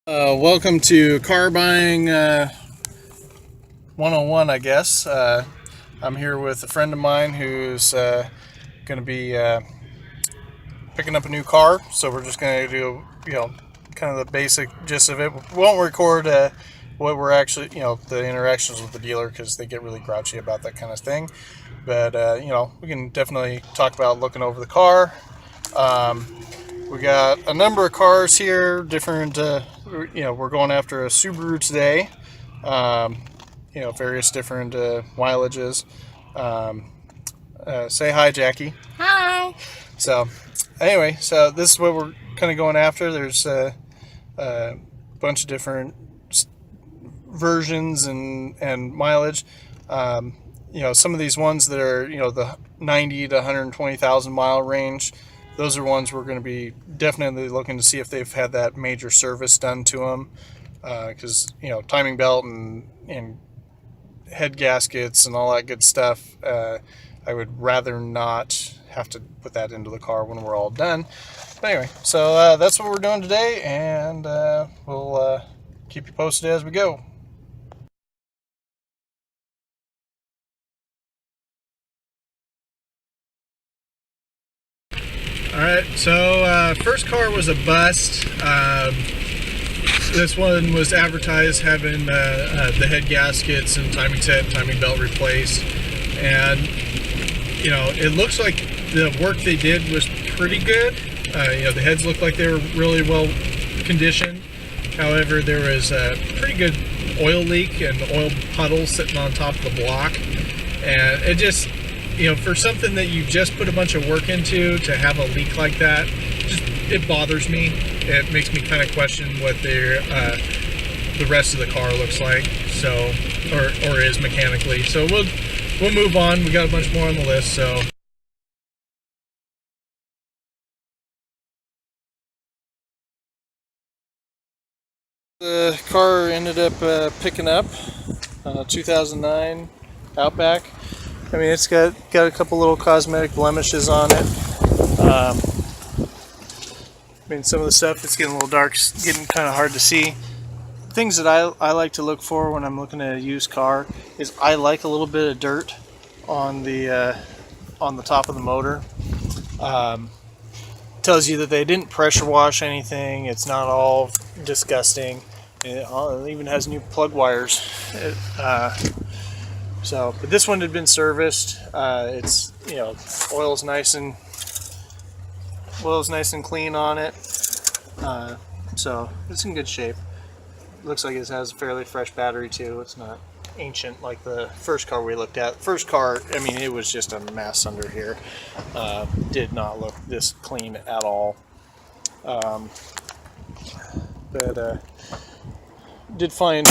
Welcome to car buying 101, I guess. I'm here with a friend of mine who's going to be picking up a new car. So we're just going to do, kind of the basic gist of it. We won't record what we're actually, the interactions with the dealer because they get really grouchy about that kind of thing. But, we can definitely talk about looking over the car. We got a number of cars here, different, we're going after a Subaru today, various different mileages. Say hi, Jackie. Hi. So, anyway, so this is what we're kind of going after. There's a bunch of different versions and mileage. Some of these ones that are, the 90 to 120,000 mile range, those are ones we're going to be definitely looking to see if they've had that major service done to them. Because, timing belt and head gaskets and all that good stuff, I would rather not have to put that into the car when we're all done. But anyway, so that's what we're doing today, and we'll keep you posted as we go. Alright, so first car was a bust. This one was advertised having the head gaskets and timing set, timing belt replaced. And, it looks like the work they did was pretty good. The heads looked like they were really well conditioned. However, there was a pretty good oil leak and oil puddle sitting on top of the block. And it just, for something that you just put a bunch of work into to have a leak like that, it bothers me. It makes me kind of question what the rest of the car looks like, so or is mechanically. So we'll move on. We got a bunch more on the list. So the car ended up picking up 2009 Outback. I mean, it's got a couple little cosmetic blemishes on it. Some of the stuff, it's getting a little dark, it's getting kind of hard to see. Things that I like to look for when I'm looking at a used car is I like a little bit of dirt on the top of the motor. Tells you that they didn't pressure wash anything. It's not all disgusting. It even has new plug wires. But this one had been serviced. It's oil's nice and clean on it. So it's in good shape. Looks like it has a fairly fresh battery too. It's not ancient like the first car we looked at. First car, it was just a mess under here. Did not look this clean at all. Did find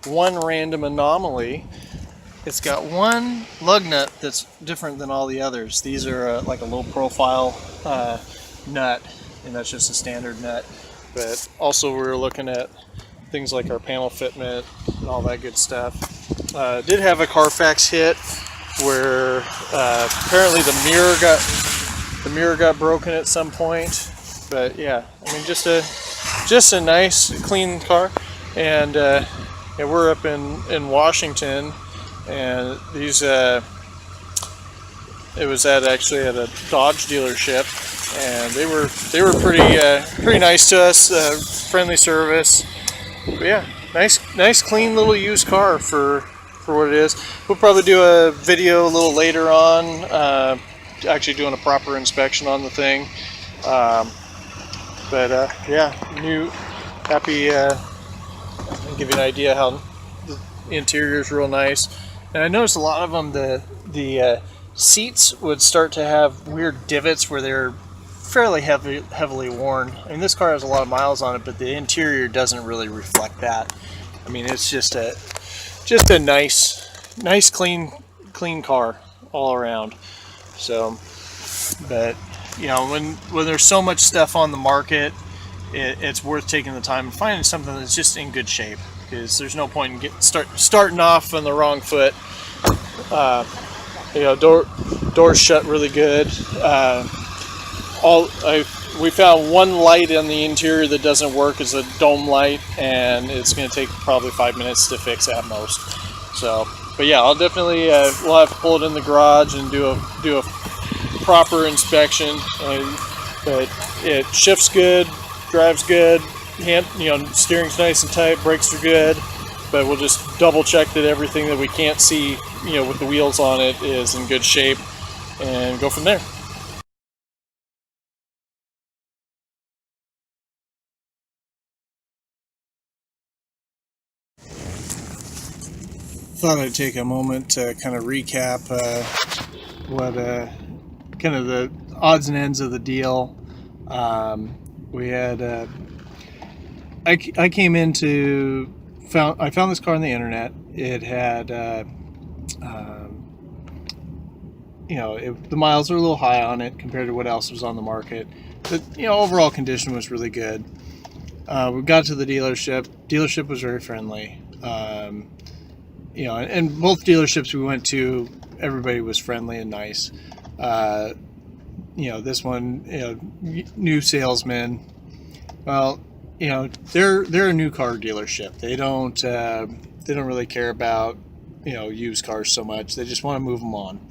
one random anomaly. It's got one lug nut that's different than all the others. These are like a low profile nut, and that's just a standard nut. But also we're looking at things like our panel fitment and all that good stuff. Did have a Carfax hit where apparently the mirror got broken at some point. But yeah, just a nice clean car. And we're up in Washington, and these it was actually at a Dodge dealership, and they were pretty nice to us, friendly service. But yeah, nice clean little used car for what it is. We'll probably do a video a little later on, actually doing a proper inspection on the thing. New, happy. I'll give you an idea how the interior is real nice. And I noticed a lot of them, the seats would start to have weird divots where they're fairly heavily worn. This car has a lot of miles on it, but the interior doesn't really reflect that. It's just a nice clean car all around. So, but when there's so much stuff on the market, it's worth taking the time and finding something that's just in good shape, because there's no point in starting off on the wrong foot. Doors shut really good. I we found one light on the interior that doesn't work. It's a dome light, and it's going to take probably 5 minutes to fix at most. So, but yeah, I'll definitely we'll have to pull it in the garage and do a proper inspection. But it shifts good, drives good, steering's nice and tight, brakes are good. But we'll just double check that everything that we can't see, with the wheels on it, is in good shape, and go from there. Thought I'd take a moment to kind of recap what kind of the odds and ends of the deal. We had I came into I found this car on the internet. It had the miles are a little high on it compared to what else was on the market. But overall condition was really good. We got to the dealership. Dealership was very friendly. And both dealerships we went to, everybody was friendly and nice. This one, new salesman. Well, they're a new car dealership. They don't really care about used cars so much. They just want to move them on.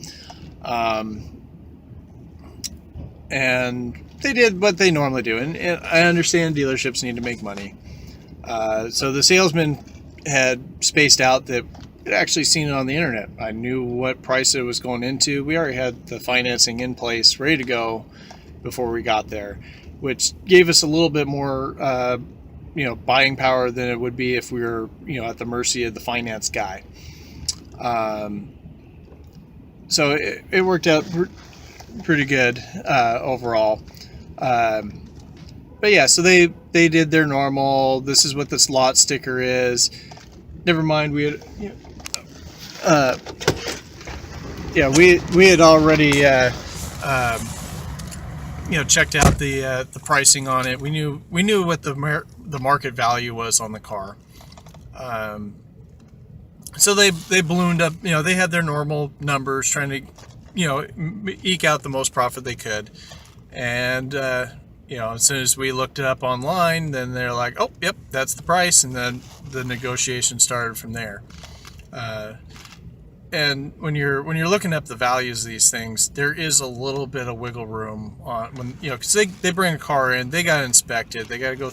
And they did what they normally do, and I understand dealerships need to make money. So the salesman had spaced out that I'd actually seen it on the internet. I knew what price it was going into. We already had the financing in place, ready to go before we got there, which gave us a little bit more, buying power than it would be if we were, at the mercy of the finance guy. So it worked out pretty good overall. But yeah, so they did their normal. This is what this lot sticker is. Never mind, we had we had already checked out the pricing on it. We knew what the market value was on the car. So they ballooned up. They had their normal numbers, trying to eke out the most profit they could. And as soon as we looked it up online, then they're like, oh, yep, that's the price. And then the negotiation started from there. And when you're looking up the values of these things, there is a little bit of wiggle room on when, because they bring a car in, they got inspected, they got to go,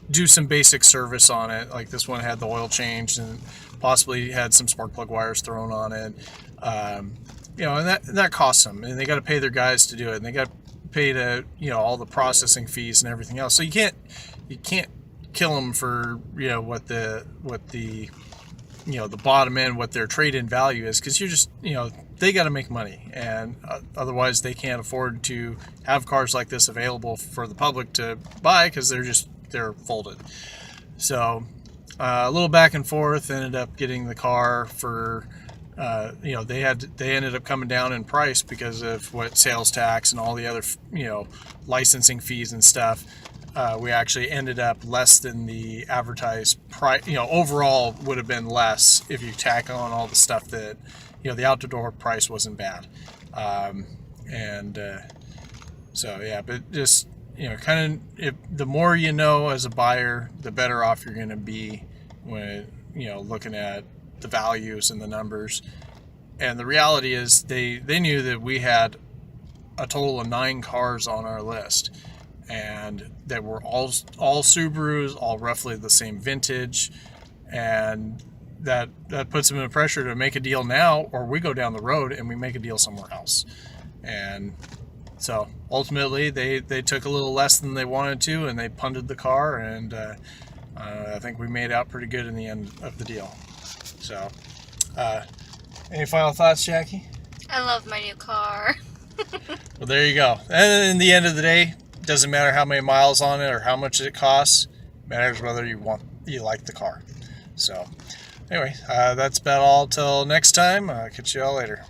do some basic service on it. Like this one had the oil changed and possibly had some spark plug wires thrown on it. And that costs them, and they got to pay their guys to do it, and they got to pay to all the processing fees and everything else. So you can't kill them for what the the bottom end, what their trade-in value is, because you're just they got to make money, and otherwise they can't afford to have cars like this available for the public to buy, because they're folded. So a little back and forth, ended up getting the car for they ended up coming down in price because of what sales tax and all the other licensing fees and stuff. We actually ended up less than the advertised price. Overall would have been less if you tack on all the stuff that the out-the-door price wasn't bad. So yeah, but just kind of, the more as a buyer, the better off you're going to be when looking at the values and the numbers. And the reality is they knew that we had a total of 9 cars on our list, and that were all Subarus, all roughly the same vintage, and that puts them in pressure to make a deal now, or we go down the road and we make a deal somewhere else. And so ultimately they took a little less than they wanted to, and they punted the car, and I think we made out pretty good in the end of the deal. So any final thoughts, Jackie? I love my new car. Well, there you go. And in the end of the day, it doesn't matter how many miles on it or how much it costs. It matters whether you like the car. So anyway, that's about all till next time. Catch you all later.